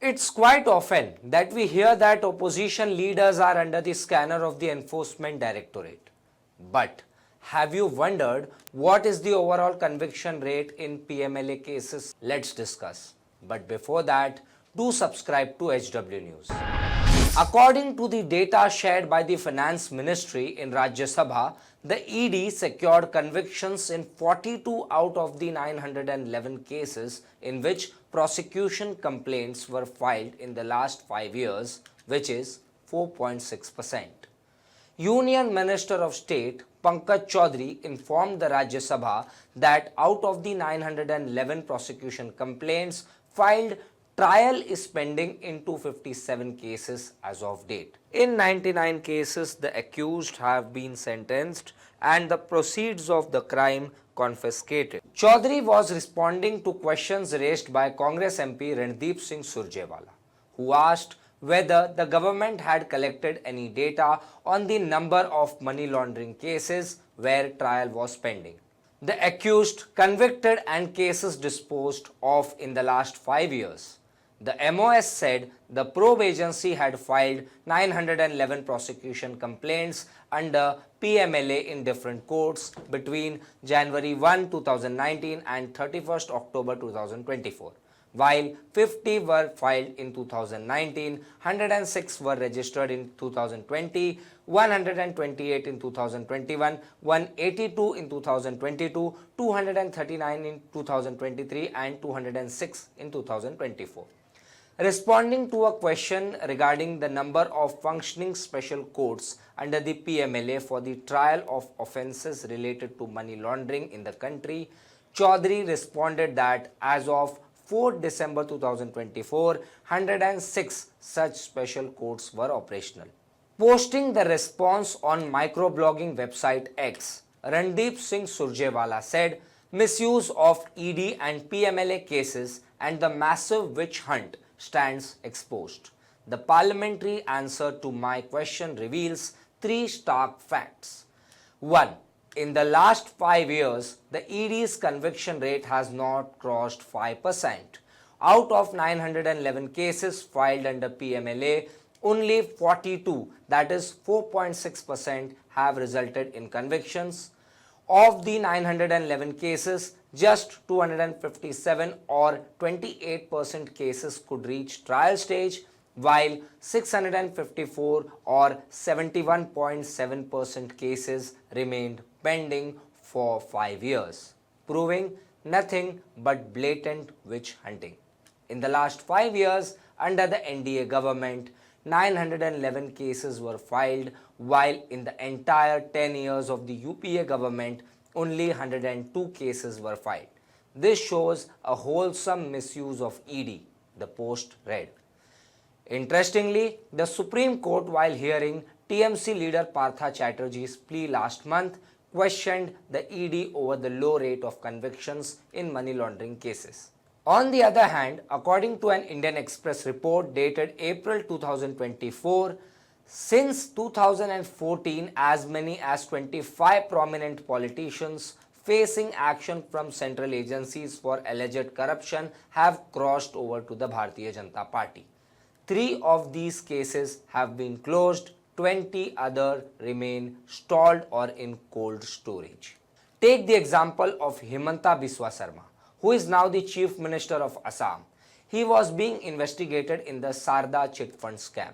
It's quite often that we hear that opposition leaders are under the scanner of the Enforcement Directorate. But have you wondered what is the overall conviction rate in PMLA cases? Let's discuss. But before that, do subscribe to HW News. According to the data shared by the Finance Ministry in Rajya Sabha, the ED secured convictions in 42 out of the 911 cases in which prosecution complaints were filed in the last 5 years, which is 4.6%. Union Minister of State Pankaj Chaudhary informed the Rajya Sabha that out of the 911 prosecution complaints filed, trial is pending in 257 cases as of date. In 99 cases, the accused have been sentenced and the proceeds of the crime confiscated. Chaudhary was responding to questions raised by Congress MP Randeep Singh Surjewala, who asked whether the government had collected any data on the number of money laundering cases where trial was pending. The accused, convicted and cases disposed of in the last 5 years. The MOS said the probe agency had filed 911 prosecution complaints under PMLA in different courts between January 1, 2019 and 31st October 2024. While 50 were filed in 2019, 106 were registered in 2020, 128 in 2021, 182 in 2022, 239 in 2023 and 206 in 2024. Responding to a question regarding the number of functioning special courts under the PMLA for the trial of offences related to money laundering in the country, Chaudhary responded that as of 4 December 2024, 106 such special courts were operational. Posting the response on microblogging website X, Randeep Singh Surjewala said, misuse of ED and PMLA cases and the massive witch hunt stands exposed. The parliamentary answer to my question reveals 3 stark facts. 1. In the last 5 years, the ED's conviction rate has not crossed 5%. Out of 911 cases filed under PMLA, only 42, that is 4.6%, have resulted in convictions. Of the 911 cases, just 257 or 28% cases could reach trial stage, while 654 or 71.7% cases remained pending for 5 years, proving nothing but blatant witch hunting. In the last 5 years, under the NDA government, 911 cases were filed, while in the entire 10 years of the UPA government, only 102 cases were filed. This shows a wholesome misuse of ED, the Post read. Interestingly, the Supreme Court, while hearing TMC leader Partha Chatterjee's plea last month, questioned the ED over the low rate of convictions in money laundering cases. On the other hand, according to an Indian Express report dated April 2024, since 2014, as many as 25 prominent politicians facing action from central agencies for alleged corruption have crossed over to the Bharatiya Janata Party. 3 of these cases have been closed, 20 others remain stalled or in cold storage. Take the example of Himanta Biswa Sarma, who is now the Chief Minister of Assam. He was being investigated in the Sarda chit fund scam.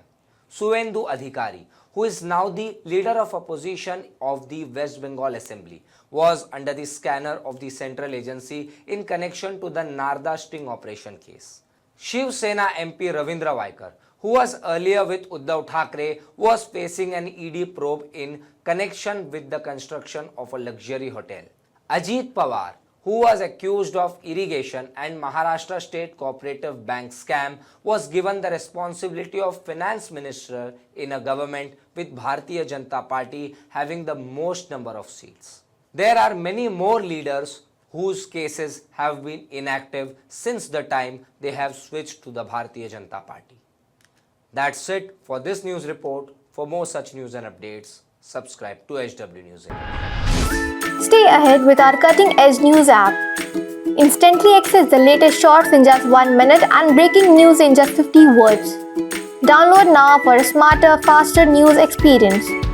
Suvendu Adhikari, who is now the leader of opposition of the West Bengal Assembly, was under the scanner of the central agency in connection to the Narda sting operation case. Shiv Sena MP Ravindra Vaikar, who was earlier with Uddhav Thackeray, was facing an ED probe in connection with the construction of a luxury hotel. Ajit Pawar, who was accused of irrigation and Maharashtra State Cooperative Bank scam, was given the responsibility of finance minister in a government with Bharatiya Janata Party having the most number of seats. There are many more leaders whose cases have been inactive since the time they have switched to the Bharatiya Janata Party. That's it for this news report. For more such news and updates, subscribe to HW News. Stay ahead with our cutting edge news app. Instantly access the latest shorts in just 1 minute and breaking news in just 50 words. Download now for a smarter, faster news experience.